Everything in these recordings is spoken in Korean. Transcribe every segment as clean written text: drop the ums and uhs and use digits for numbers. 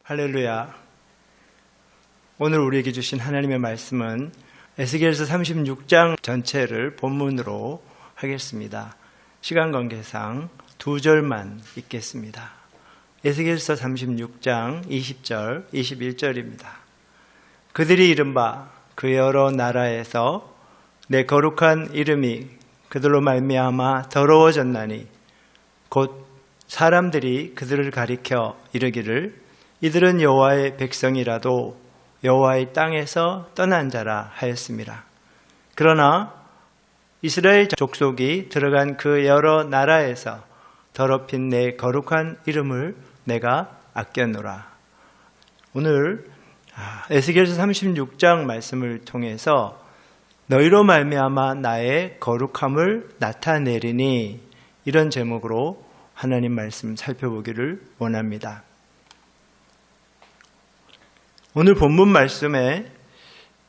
할렐루야. 오늘 우리에게 주신 하나님의 말씀은 에스겔서 36장 전체를 본문으로 하겠습니다. 시간 관계상 2절만 읽겠습니다. 에스겔서 36장 20절, 21절입니다. 그들이 이른바 그 여러 나라에서 내 거룩한 이름이 그들로 말미암아 더러워졌나니 곧 사람들이 그들을 가리켜 이르기를 이들은 여호와의 백성이라도 여호와의 땅에서 떠난 자라 하였습니다. 그러나 이스라엘 족속이 들어간 그 여러 나라에서 더럽힌 내 거룩한 이름을 내가 아꼈노라. 오늘 에스겔서 36장 말씀을 통해서 너희로 말미암아 나의 거룩함을 나타내리니 이런 제목으로 하나님 말씀 살펴보기를 원합니다. 오늘 본문 말씀에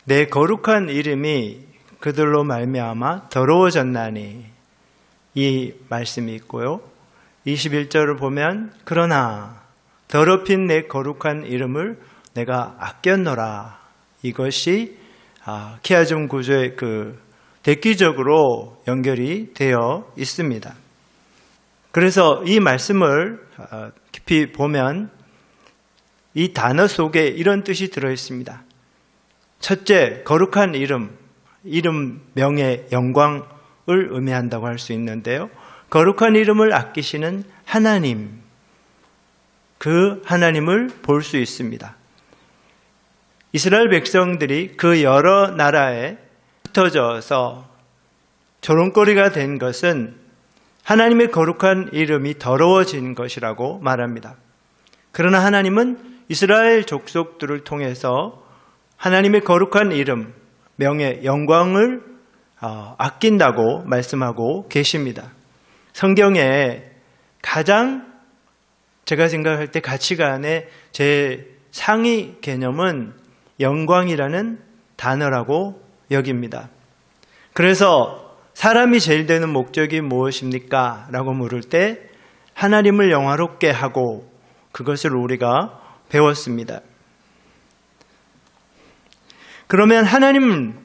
내 거룩한 이름이 그들로 말미암아 더러워졌나니 이 말씀이 있고요. 21절을 보면 그러나 더럽힌 내 거룩한 이름을 내가 아꼈노라. 이것이 키아즘 구조의 대기적으로 연결이 되어 있습니다. 그래서 이 말씀을 깊이 보면 이 단어 속에 이런 뜻이 들어있습니다. 첫째, 거룩한 이름, 명예, 영광을 의미한다고 할 수 있는데요. 거룩한 이름을 아끼시는 하나님, 그 하나님을 볼 수 있습니다. 이스라엘 백성들이 그 여러 나라에 흩어져서 조롱거리가 된 것은 하나님의 거룩한 이름이 더러워진 것이라고 말합니다. 그러나 하나님은 이스라엘 족속들을 통해서 하나님의 거룩한 이름, 명예, 영광을 아낀다고 말씀하고 계십니다. 성경에 가장 제가 생각할 때 가치관의 제 상위 개념은 영광이라는 단어라고 여깁니다. 그래서 사람이 제일 되는 목적이 무엇입니까? 라고 물을 때 하나님을 영화롭게 하고 그것을 우리가 배웠습니다. 그러면 하나님은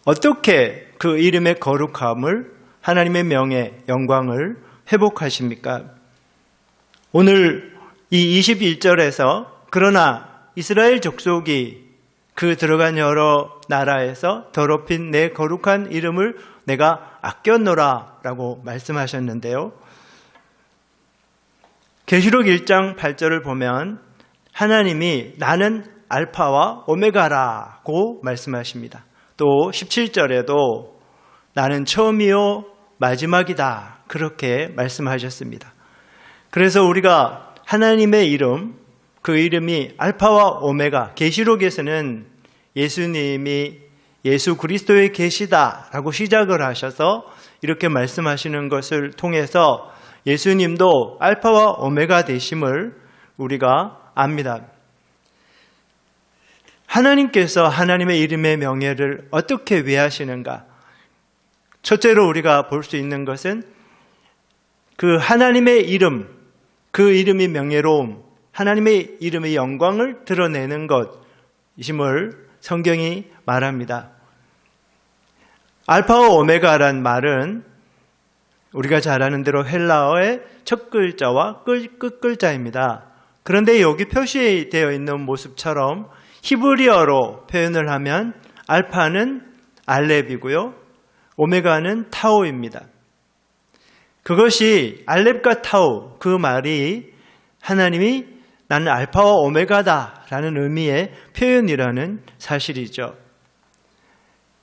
어떻게 그 이름의 거룩함을, 하나님의 명예, 영광을 회복하십니까? 오늘 이 21절에서 그러나 이스라엘 족속이 그 들어간 여러 나라에서 더럽힌 내 거룩한 이름을 내가 아꼈노라 라고 말씀하셨는데요. 계시록 1장 8절을 보면 하나님이 나는 알파와 오메가라고 말씀하십니다. 또 17절에도 나는 처음이요 마지막이다 그렇게 말씀하셨습니다. 그래서 우리가 하나님의 이름, 그 이름이 알파와 오메가, 계시록에서는 예수님이 예수 그리스도의 계시다라고 시작을 하셔서 이렇게 말씀하시는 것을 통해서 예수님도 알파와 오메가 되심을 우리가 압니다. 하나님께서 하나님의 이름의 명예를 어떻게 위하시는가? 첫째로 우리가 볼 수 있는 것은 그 하나님의 이름, 그 이름이 명예로움, 하나님의 이름의 영광을 드러내는 것임을 성경이 말합니다. 알파와 오메가란 말은 우리가 잘 아는 대로 헬라어의 첫 글자와 끝 글자입니다. 그런데 여기 표시되어 있는 모습처럼 히브리어로 표현을 하면 알파는 알렙이고요. 오메가는 타오입니다. 그것이 알렙과 타오, 그 말이 하나님이 나는 알파와 오메가다 라는 의미의 표현이라는 사실이죠.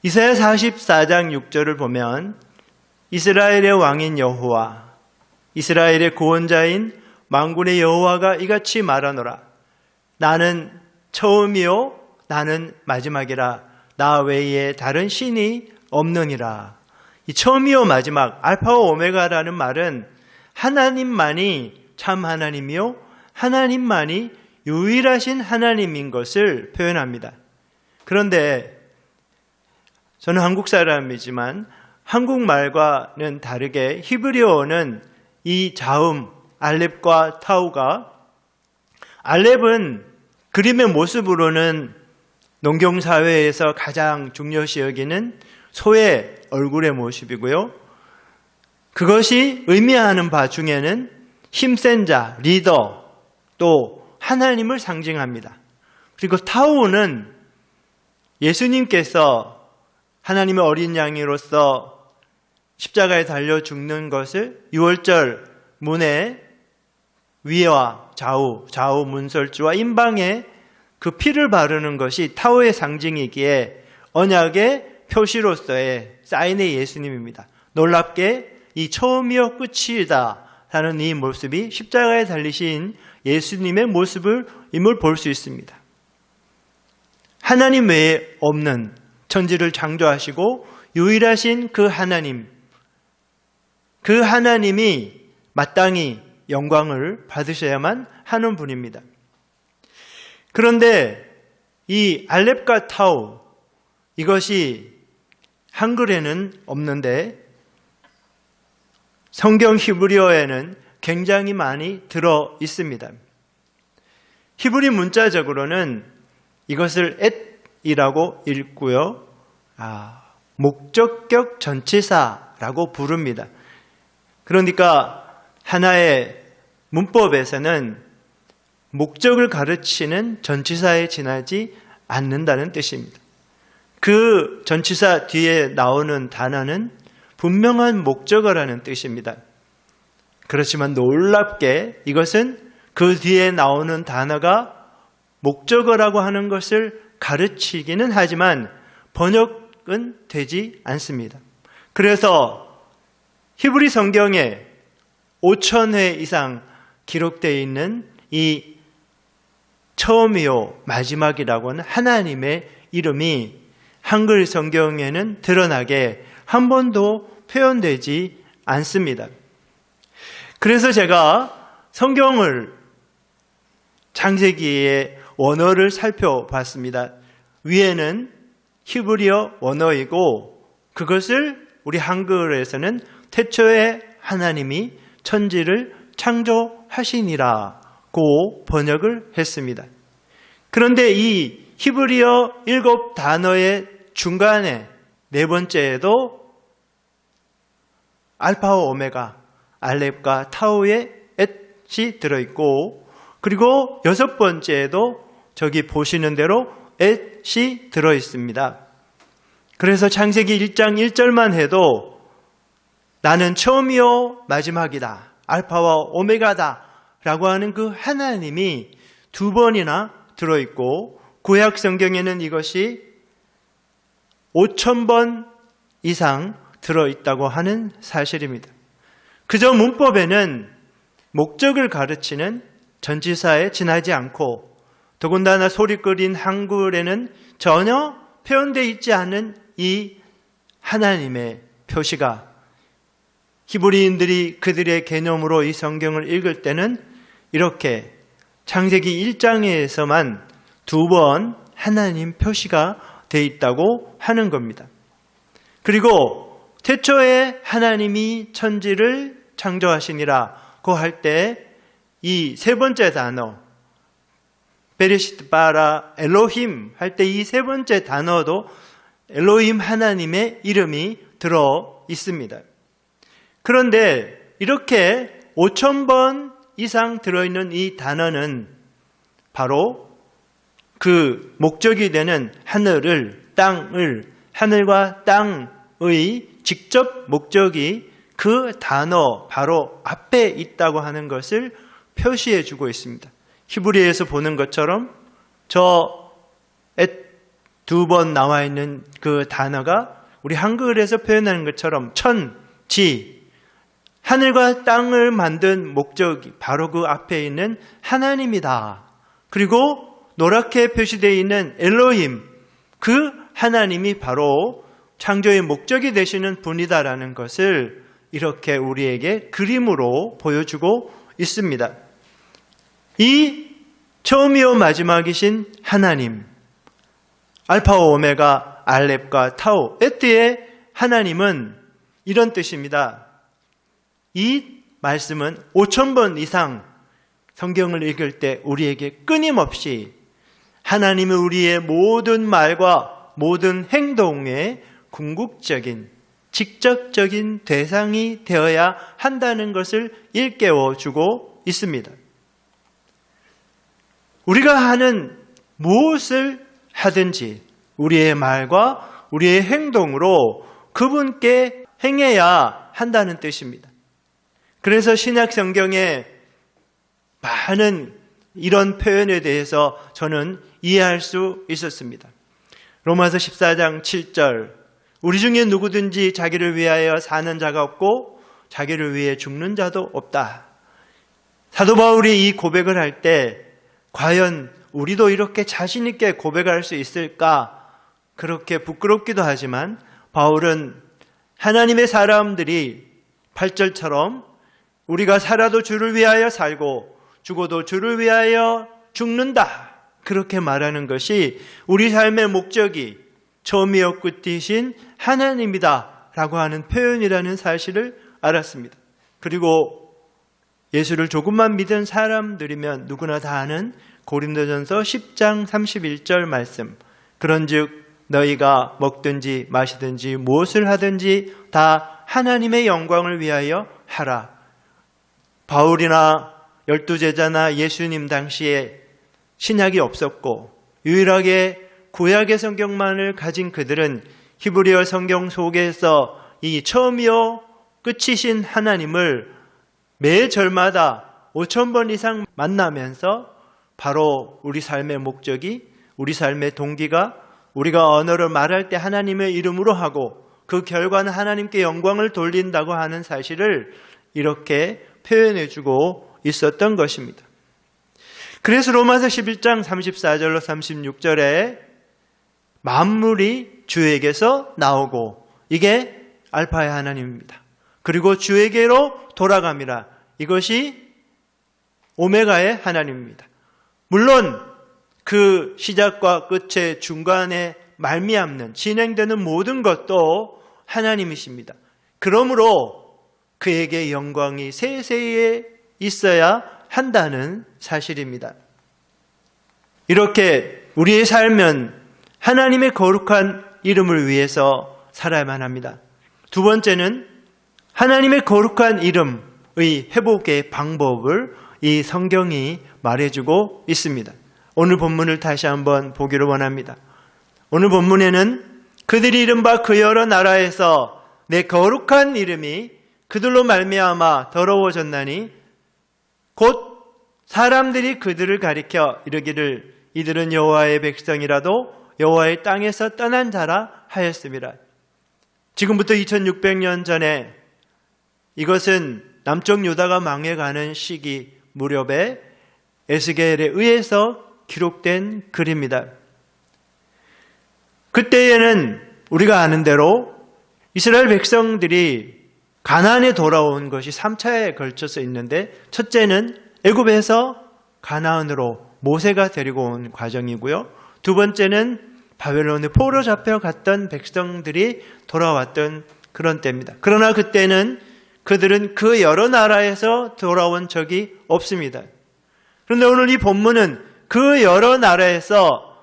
이사야 44장 6절을 보면 이스라엘의 왕인 여호와, 이스라엘의 구원자인 만군의 여호와가 이같이 말하노라. 나는 처음이요 나는 마지막이라. 나 외에 다른 신이 없느니라. 이 처음이요 마지막, 알파와 오메가라는 말은 하나님만이 참 하나님이요 하나님만이 유일하신 하나님인 것을 표현합니다. 그런데 저는 한국 사람이지만 한국말과는 다르게 히브리어는 이 자음, 알렙과 타우가, 알렙은 그림의 모습으로는 농경사회에서 가장 중요시 여기는 소의 얼굴의 모습이고요. 그것이 의미하는 바 중에는 힘센 자, 리더, 또 하나님을 상징합니다. 그리고 타우는 예수님께서 하나님의 어린 양으로서 십자가에 달려 죽는 것을 유월절 문에 위와 좌우 문설주와 임방에 그 피를 바르는 것이 타우의 상징이기에 언약의 표시로서의 사인의 예수님입니다. 놀랍게 이 처음이요 끝이다 라는 이 모습이 십자가에 달리신 예수님의 모습임을 볼 수 있습니다. 하나님 외에 없는 천지를 창조하시고 유일하신 그 하나님, 그 하나님이 마땅히 영광을 받으셔야만 하는 분입니다. 그런데 이 알렙과 타우, 이것이 한글에는 없는데 성경 히브리어에는 굉장히 많이 들어 있습니다. 히브리 문자적으로는 이것을 엣이라고 읽고요. 목적격 전치사라고 부릅니다. 그러니까 하나의 문법에서는 목적을 가르치는 전치사에 지나지 않는다는 뜻입니다. 그 전치사 뒤에 나오는 단어는 분명한 목적어라는 뜻입니다. 그렇지만 놀랍게 이것은 그 뒤에 나오는 단어가 목적어라고 하는 것을 가르치기는 하지만 번역은 되지 않습니다. 그래서 히브리 성경에 5,000회 이상 기록되어 있는 이 처음이요 마지막이라고 하는 하나님의 이름이 한글 성경에는 드러나게 한 번도 표현되지 않습니다. 그래서 제가 성경을 창세기의 원어를 살펴봤습니다. 위에는 히브리어 원어이고 그것을 우리 한글에서는 태초에 하나님이 천지를 창조하시니라고 번역을 했습니다. 그런데 이 히브리어 7단어의 중간에 네 번째에도 알파와 오메가, 알렙과 타우의 엣이 들어있고 그리고 6번째에도 저기 보시는 대로 엣이 들어있습니다. 그래서 창세기 1장 1절만 해도 나는 처음이요 마지막이다, 알파와 오메가다 라고 하는 그 하나님이 2번이나 들어있고 구약 성경에는 이것이 5,000번 이상 들어있다고 하는 사실입니다. 그저 문법에는 목적을 가르치는 전치사에 지나지 않고 더군다나 소리끓인 한글에는 전혀 표현되어 있지 않은 이 하나님의 표시가 히브리인들이 그들의 개념으로 이 성경을 읽을 때는 이렇게 창세기 1장에서만 2번 하나님 표시가 되어 있다고 하는 겁니다. 그리고 태초에 하나님이 천지를 창조하시니라고 할 때 이 세 번째 단어 베레시트 바라 엘로힘 할 때 이 세 번째 단어도 엘로힘 하나님의 이름이 들어 있습니다. 그런데 이렇게 5,000번 이상 들어있는 이 단어는 바로 그 목적이 되는 하늘과 땅의 직접 목적이 그 단어 바로 앞에 있다고 하는 것을 표시해 주고 있습니다. 히브리에서 보는 것처럼 저 2번 나와 있는 그 단어가 우리 한글에서 표현하는 것처럼 천, 지, 하늘과 땅을 만든 목적이 바로 그 앞에 있는 하나님이다. 그리고 노랗게 표시되어 있는 엘로힘, 그 하나님이 바로 창조의 목적이 되시는 분이다라는 것을 이렇게 우리에게 그림으로 보여주고 있습니다. 이 처음이요 마지막이신 하나님, 알파와 오메가, 알렙과 타우, 에트의 하나님은 이런 뜻입니다. 이 말씀은 5,000번 이상 성경을 읽을 때 우리에게 끊임없이 하나님은 우리의 모든 말과 모든 행동의 궁극적인 직접적인 대상이 되어야 한다는 것을 일깨워 주고 있습니다. 우리가 하는 무엇을 하든지 우리의 말과 우리의 행동으로 그분께 행해야 한다는 뜻입니다. 그래서 신약 성경에 많은 이런 표현에 대해서 저는 이해할 수 있었습니다. 로마서 14장 7절, 우리 중에 누구든지 자기를 위하여 사는 자가 없고 자기를 위해 죽는 자도 없다. 사도 바울이 이 고백을 할 때 과연 우리도 이렇게 자신 있게 고백할 수 있을까? 그렇게 부끄럽기도 하지만 바울은 하나님의 사람들이 8절처럼 우리가 살아도 주를 위하여 살고 죽어도 주를 위하여 죽는다. 그렇게 말하는 것이 우리 삶의 목적이 처음이요 끝이신 하나님이다 라고 하는 표현이라는 사실을 알았습니다. 그리고 예수를 조금만 믿은 사람들이면 누구나 다 아는 고린도전서 10장 31절 말씀, 그런즉 너희가 먹든지 마시든지 무엇을 하든지 다 하나님의 영광을 위하여 하라. 바울이나 12제자나 예수님 당시에 신약이 없었고 유일하게 구약의 성경만을 가진 그들은 히브리어 성경 속에서 이 처음이요 끝이신 하나님을 매 절마다 5,000번 이상 만나면서 바로 우리 삶의 목적이, 우리 삶의 동기가 우리가 언어를 말할 때 하나님의 이름으로 하고 그 결과는 하나님께 영광을 돌린다고 하는 사실을 이렇게 표현해주고 있었던 것입니다. 그래서 로마서 11장 34절로 36절에 만물이 주에게서 나오고 이게 알파의 하나님입니다. 그리고 주에게로 돌아갑니다. 이것이 오메가의 하나님입니다. 물론 그 시작과 끝의 중간에 말미암는 진행되는 모든 것도 하나님이십니다. 그러므로 그에게 영광이 세세에 있어야 한다는 사실입니다. 이렇게 우리의 삶은 하나님의 거룩한 이름을 위해서 살아야만 합니다. 두 번째는 하나님의 거룩한 이름의 회복의 방법을 이 성경이 말해주고 있습니다. 오늘 본문을 다시 한번 보기를 원합니다. 오늘 본문에는 그들이 이른바 그 여러 나라에서 내 거룩한 이름이 그들로 말미암아 더러워졌나니 곧 사람들이 그들을 가리켜 이르기를 이들은 여호와의 백성이라도 여호와의 땅에서 떠난 자라 하였습니다. 지금부터 2600년 전에 이것은 남쪽 유다가 망해가는 시기 무렵에 에스겔에 의해서 기록된 글입니다. 그때에는 우리가 아는 대로 이스라엘 백성들이 가나안에 돌아온 것이 3차에 걸쳐서 있는데 첫째는 애굽에서 가나안으로 모세가 데리고 온 과정이고요. 두 번째는 바벨론에 포로 잡혀갔던 백성들이 돌아왔던 그런 때입니다. 그러나 그때는 그들은 그 여러 나라에서 돌아온 적이 없습니다. 그런데 오늘 이 본문은 그 여러 나라에서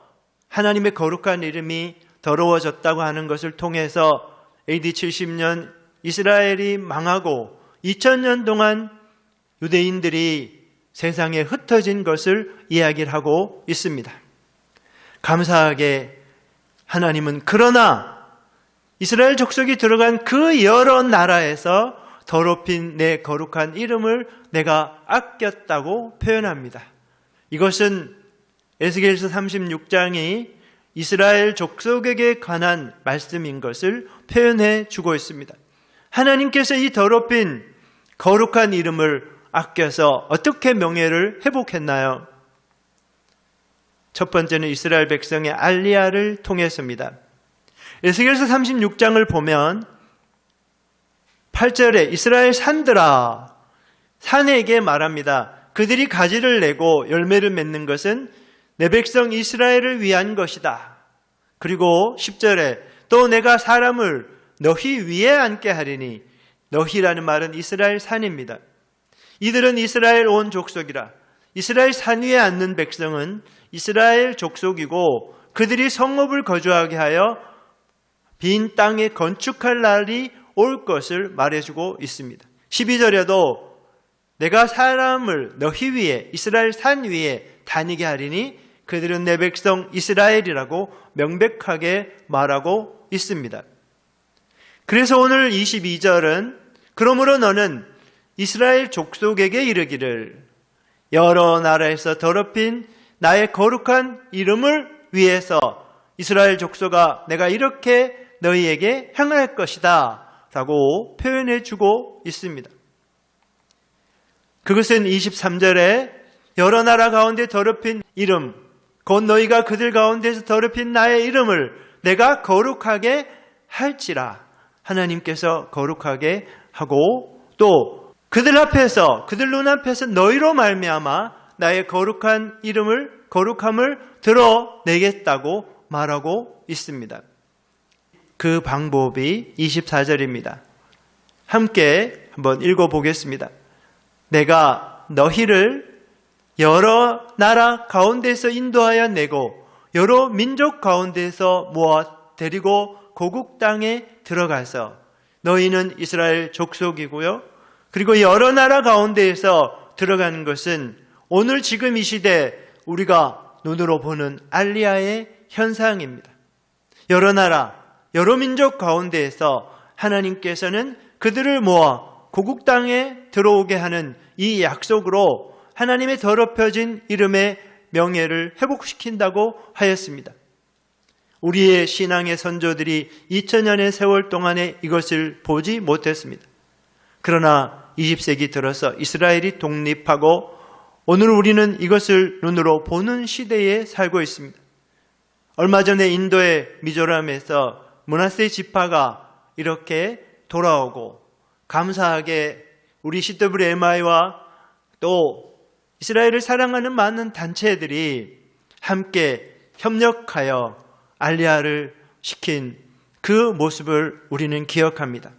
하나님의 거룩한 이름이 더러워졌다고 하는 것을 통해서 AD 70년 이스라엘이 망하고 2000년 동안 유대인들이 세상에 흩어진 것을 이야기를 하고 있습니다. 감사하게 하나님은 그러나 이스라엘 족속이 들어간 그 여러 나라에서 더럽힌 내 거룩한 이름을 내가 아꼈다고 표현합니다. 이것은 에스겔서 36장이 이스라엘 족속에게 관한 말씀인 것을 표현해 주고 있습니다. 하나님께서 이 더럽힌 거룩한 이름을 아껴서 어떻게 명예를 회복했나요? 첫 번째는 이스라엘 백성의 알리야를 통해서입니다. 에스겔서 36장을 보면 8절에 이스라엘 산들아, 산에게 말합니다. 그들이 가지를 내고 열매를 맺는 것은 내 백성 이스라엘을 위한 것이다. 그리고 10절에 또 내가 사람을 너희 위에 앉게 하리니, 너희라는 말은 이스라엘 산입니다. 이들은 이스라엘 온 족속이라. 이스라엘 산 위에 앉는 백성은 이스라엘 족속이고 그들이 성읍을 거주하게 하여 빈 땅에 건축할 날이 올 것을 말해주고 있습니다. 12절에도 내가 사람을 너희 위에 이스라엘 산 위에 다니게 하리니 그들은 내 백성 이스라엘이라고 명백하게 말하고 있습니다. 그래서 오늘 22절은 그러므로 너는 이스라엘 족속에게 이르기를 여러 나라에서 더럽힌 나의 거룩한 이름을 위해서 이스라엘 족속아 내가 이렇게 너희에게 행할 것이다 라고 표현해 주고 있습니다. 그것은 23절에 여러 나라 가운데 더럽힌 이름 곧 너희가 그들 가운데서 더럽힌 나의 이름을 내가 거룩하게 할지라 하나님께서 거룩하게 하고 또 그들 앞에서 그들 눈앞에서 너희로 말미암아 나의 거룩한 이름을 거룩함을 드러내겠다고 말하고 있습니다. 그 방법이 24절입니다. 함께 한번 읽어보겠습니다. 내가 너희를 여러 나라 가운데서 인도하여 내고 여러 민족 가운데서 모아 데리고 고국 땅에 들어가서 너희는 이스라엘 족속이고요. 그리고 여러 나라 가운데에서 들어가는 것은 오늘 지금 이 시대 우리가 눈으로 보는 알리야의 현상입니다. 여러 나라, 여러 민족 가운데에서 하나님께서는 그들을 모아 고국 땅에 들어오게 하는 이 약속으로 하나님의 더럽혀진 이름의 명예를 회복시킨다고 하였습니다. 우리의 신앙의 선조들이 2000년의 세월 동안에 이것을 보지 못했습니다. 그러나 20세기 들어서 이스라엘이 독립하고 오늘 우리는 이것을 눈으로 보는 시대에 살고 있습니다. 얼마 전에 인도의 미조람에서 므낫세 지파가 이렇게 돌아오고 감사하게 우리 CWMI와 또 이스라엘을 사랑하는 많은 단체들이 함께 협력하여 알리야를 시킨 그 모습을 우리는 기억합니다.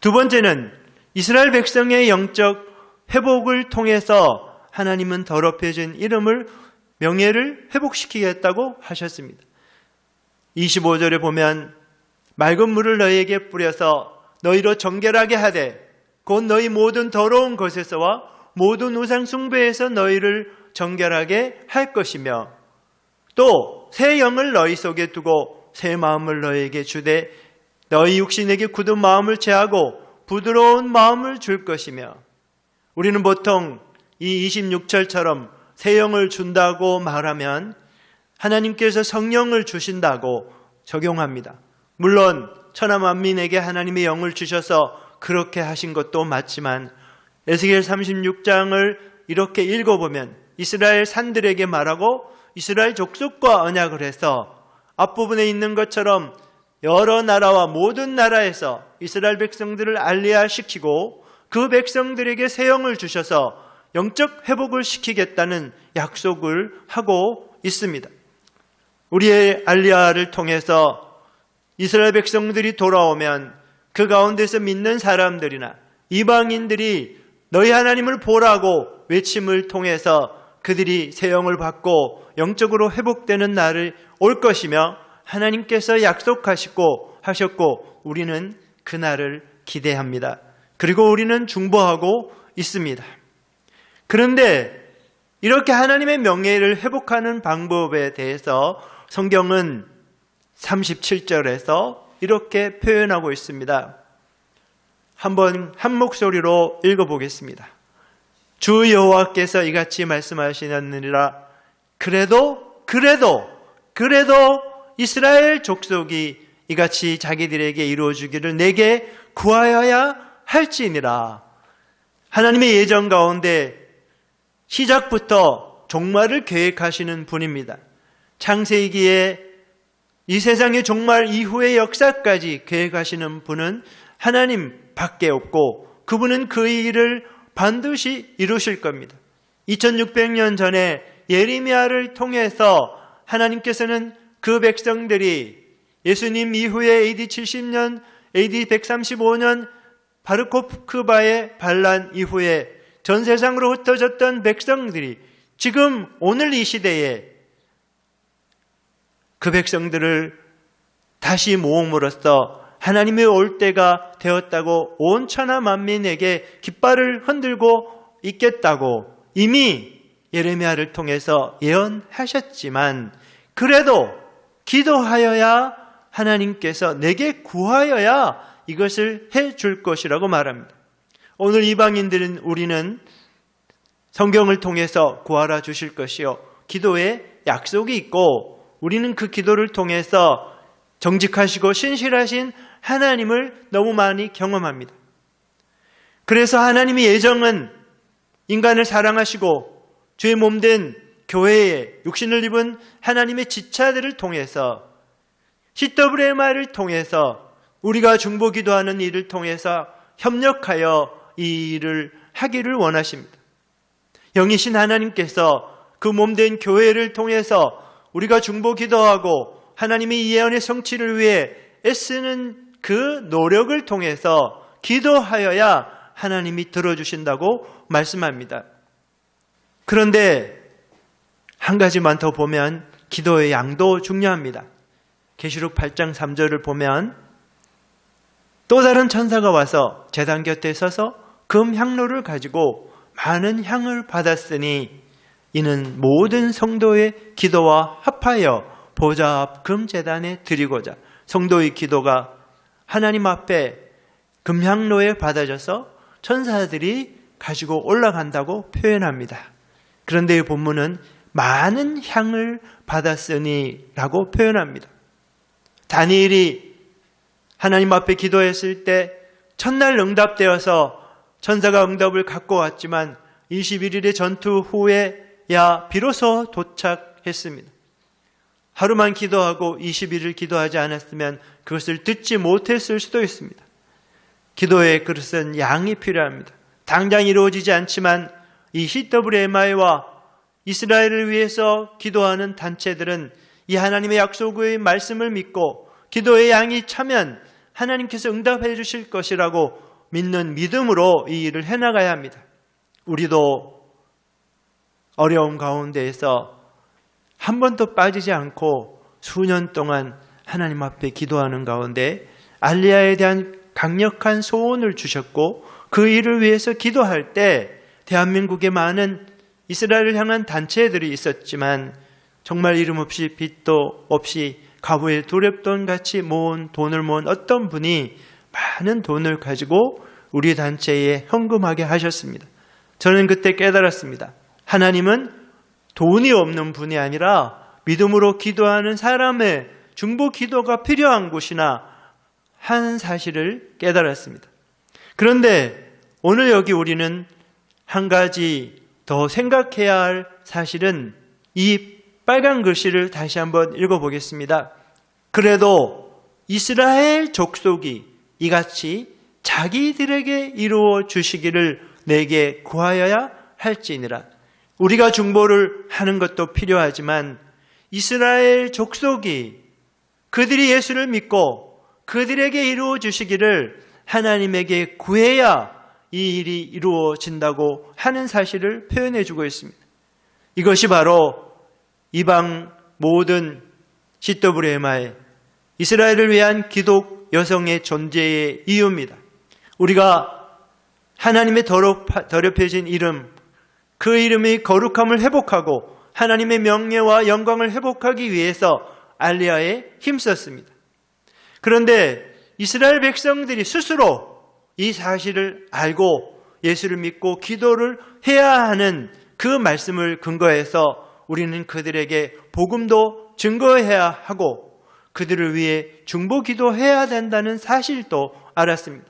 두 번째는 이스라엘 백성의 영적 회복을 통해서 하나님은 더럽혀진 이름을 명예를 회복시키겠다고 하셨습니다. 25절에 보면 맑은 물을 너희에게 뿌려서 너희로 정결하게 하되 곧 너희 모든 더러운 것에서와 모든 우상 숭배에서 너희를 정결하게 할 것이며 또 새 영을 너희 속에 두고 새 마음을 너희에게 주되 너희 육신에게 굳은 마음을 제하고 부드러운 마음을 줄 것이며 우리는 보통 이 26절처럼 새 영을 준다고 말하면 하나님께서 성령을 주신다고 적용합니다. 물론 천하 만민에게 하나님의 영을 주셔서 그렇게 하신 것도 맞지만 에스겔 36장을 이렇게 읽어보면 이스라엘 산들에게 말하고 이스라엘 족속과 언약을 해서 앞부분에 있는 것처럼 여러 나라와 모든 나라에서 이스라엘 백성들을 알리야시키고 그 백성들에게 새 영을 주셔서 영적 회복을 시키겠다는 약속을 하고 있습니다. 우리의 알리야를 통해서 이스라엘 백성들이 돌아오면 그 가운데서 믿는 사람들이나 이방인들이 너희 하나님을 보라고 외침을 통해서 그들이 새 영을 받고 영적으로 회복되는 날이 올 것이며 하나님께서 약속하셨고 우리는 그 날을 기대합니다. 그리고 우리는 중보하고 있습니다. 그런데 이렇게 하나님의 명예를 회복하는 방법에 대해서 성경은 37절에서 이렇게 표현하고 있습니다. 한번 한 목소리로 읽어보겠습니다. 주 여호와께서 이같이 말씀하시느니라. 그래도 이스라엘 족속이 이같이 자기들에게 이루어주기를 내게 구하여야 할지니라. 하나님의 예정 가운데 시작부터 종말을 계획하시는 분입니다. 창세기에 이 세상의 종말 이후의 역사까지 계획하시는 분은 하나님 밖에 없고 그분은 그 일을 반드시 이루실 겁니다. 2600년 전에 예레미야를 통해서 하나님께서는 그 백성들이 예수님 이후에 AD 70년, AD 135년 바르코프바의 반란 이후에 전 세상으로 흩어졌던 백성들이 지금 오늘 이 시대에 그 백성들을 다시 모음으로써 하나님의 올 때가 되었다고 온 천하 만민에게 깃발을 흔들고 있겠다고 이미 예레미야를 통해서 예언하셨지만, 그래도 기도하여야 하나님께서 내게 구하여야 이것을 해줄 것이라고 말합니다. 오늘 이방인들은 우리는 성경을 통해서 구하라 주실 것이요, 기도에 약속이 있고 우리는 그 기도를 통해서 정직하시고 신실하신 하나님을 너무 많이 경험합니다. 그래서 하나님의 예정은 인간을 사랑하시고 주의 몸된 교회에 육신을 입은 하나님의 지체들을 통해서 CWMI를 통해서 우리가 중보기도하는 일을 통해서 협력하여 이 일을 하기를 원하십니다. 영이신 하나님께서 그 몸된 교회를 통해서 우리가 중보기도하고 하나님의 예언의 성취를 위해 애쓰는 그 노력을 통해서 기도하여야 하나님이 들어주신다고 말씀합니다. 그런데 한 가지만 더 보면 기도의 양도 중요합니다. 계시록 8장 3절을 보면 또 다른 천사가 와서 제단 곁에 서서 금 향로를 가지고 많은 향을 받았으니 이는 모든 성도의 기도와 합하여 보좌 앞 금제단에 드리고자, 성도의 기도가 하나님 앞에 금향로에 받아져서 천사들이 가지고 올라간다고 표현합니다. 그런데 이 본문은 많은 향을 받았으니 라고 표현합니다. 다니엘이 하나님 앞에 기도했을 때 첫날 응답되어서 천사가 응답을 갖고 왔지만 21일의 전투 후에야 비로소 도착했습니다. 하루만 기도하고 21일 기도하지 않았으면 그것을 듣지 못했을 수도 있습니다. 기도의 그릇은 양이 필요합니다. 당장 이루어지지 않지만 이 CWMI와 이스라엘을 위해서 기도하는 단체들은 이 하나님의 약속의 말씀을 믿고 기도의 양이 차면 하나님께서 응답해 주실 것이라고 믿는 믿음으로 이 일을 해나가야 합니다. 우리도 어려운 가운데에서 한 번도 빠지지 않고 수년 동안 하나님 앞에 기도하는 가운데 알리야에 대한 강력한 소원을 주셨고 그 일을 위해서 기도할 때 대한민국에 많은 이스라엘을 향한 단체들이 있었지만 정말 이름 없이 빚도 없이 가부의 두렵돈 같이 돈을 모은 어떤 분이 많은 돈을 가지고 우리 단체에 헌금하게 하셨습니다. 저는 그때 깨달았습니다. 하나님은 돈이 없는 분이 아니라 믿음으로 기도하는 사람의 중보 기도가 필요한 곳이나 하는 사실을 깨달았습니다. 그런데 오늘 여기 우리는 한 가지 더 생각해야 할 사실은 이 빨간 글씨를 다시 한번 읽어보겠습니다. 그래도 이스라엘 족속이 이같이 자기들에게 이루어 주시기를 내게 구하여야 할지니라. 우리가 중보를 하는 것도 필요하지만 이스라엘 족속이 그들이 예수를 믿고 그들에게 이루어 주시기를 하나님에게 구해야 이 일이 이루어진다고 하는 사실을 표현해 주고 있습니다. 이것이 바로 이방 모든 CWMI 이스라엘을 위한 기독 여성의 존재의 이유입니다. 우리가 하나님의 더럽혀진 이름, 그 이름의 거룩함을 회복하고 하나님의 명예와 영광을 회복하기 위해서 알리야에 힘썼습니다. 그런데 이스라엘 백성들이 스스로 이 사실을 알고 예수를 믿고 기도를 해야 하는 그 말씀을 근거해서 우리는 그들에게 복음도 증거해야 하고 그들을 위해 중보 기도해야 된다는 사실도 알았습니다.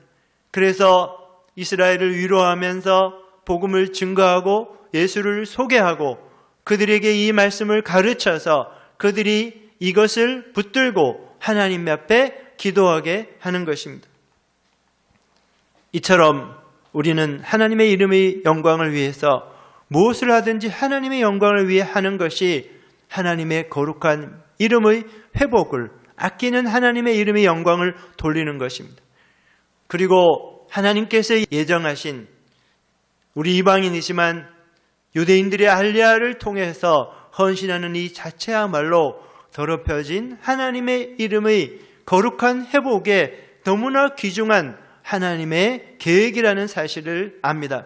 그래서 이스라엘을 위로하면서 복음을 증거하고 예수를 소개하고 그들에게 이 말씀을 가르쳐서 그들이 이것을 붙들고 하나님 앞에 기도하게 하는 것입니다. 이처럼 우리는 하나님의 이름의 영광을 위해서 무엇을 하든지 하나님의 영광을 위해 하는 것이 하나님의 거룩한 이름의 회복을, 아끼는 하나님의 이름의 영광을 돌리는 것입니다. 그리고 하나님께서 예정하신 우리 이방인이지만 유대인들의 알리야를 통해서 헌신하는 이 자체야말로 더럽혀진 하나님의 이름의 거룩한 회복에 너무나 귀중한 하나님의 계획이라는 사실을 압니다.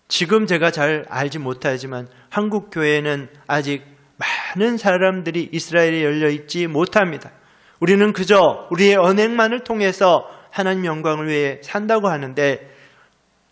지금 제가 잘 알지 못하지만 한국 교회는 아직 많은 사람들이 이스라엘에 열려 있지 못합니다. 우리는 그저 우리의 언행만을 통해서 하나님 영광을 위해 산다고 하는데,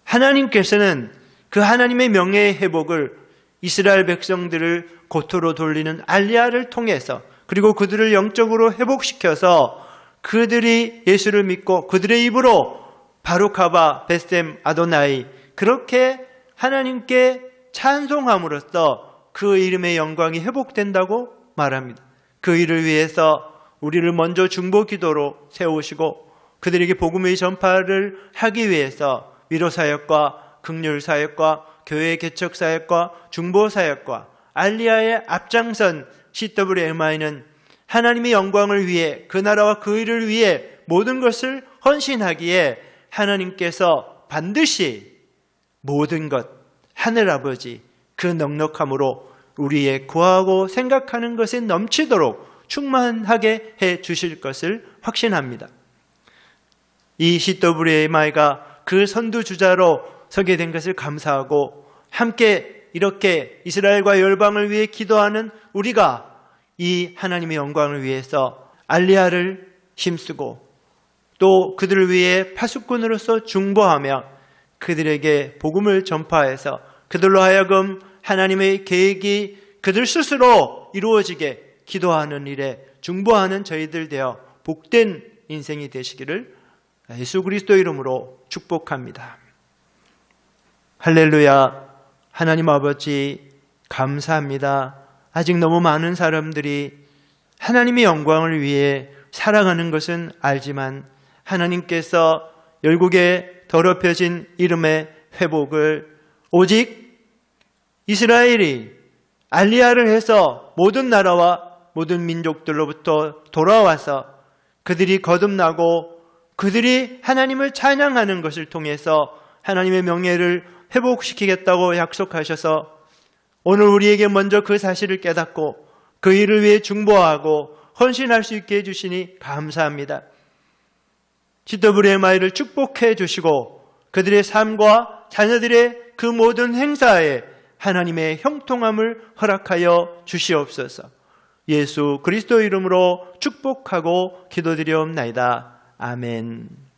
하나님께서는 그 하나님의 명예의 회복을 이스라엘 백성들을 고토로 돌리는 알리야를 통해서, 그리고 그들을 영적으로 회복시켜서 그들이 예수를 믿고 그들의 입으로 바룩하바 베셈 아도나이 그렇게 하나님께 찬송함으로써 그 이름의 영광이 회복된다고 말합니다. 그 일을 위해서 우리를 먼저 중보 기도로 세우시고 그들에게 복음의 전파를 하기 위해서 위로사역과 긍휼사역과 교회 개척사역과 중보사역과 알리야의 앞장선 CWMI는 하나님의 영광을 위해, 그 나라와 그 일을 위해 모든 것을 헌신하기에 하나님께서 반드시 모든 것, 하늘아버지 그 넉넉함으로 우리의 구하고 생각하는 것에 넘치도록 충만하게 해 주실 것을 확신합니다. 이 CWMI가 그 선두주자로 서게 된 것을 감사하고, 함께 이렇게 이스라엘과 열방을 위해 기도하는 우리가 이 하나님의 영광을 위해서 알리야를 힘쓰고 또 그들을 위해 파수꾼으로서 중보하며 그들에게 복음을 전파해서 그들로 하여금 하나님의 계획이 그들 스스로 이루어지게 기도하는 일에 중보하는 저희들 되어 복된 인생이 되시기를 예수 그리스도 이름으로 축복합니다. 할렐루야. 하나님 아버지 감사합니다. 아직 너무 많은 사람들이 하나님의 영광을 위해 살아가는 것은 알지만 하나님께서 열국의 더럽혀진 이름의 회복을 오직 이스라엘이 알리야를 해서 모든 나라와 모든 민족들로부터 돌아와서 그들이 거듭나고 그들이 하나님을 찬양하는 것을 통해서 하나님의 명예를 회복시키겠다고 약속하셔서 오늘 우리에게 먼저 그 사실을 깨닫고 그 일을 위해 중보하고 헌신할 수 있게 해주시니 감사합니다. CWMI를 축복해 주시고 그들의 삶과 자녀들의 그 모든 행사에 하나님의 형통함을 허락하여 주시옵소서. 예수 그리스도 이름으로 축복하고 기도드리옵나이다. 아멘.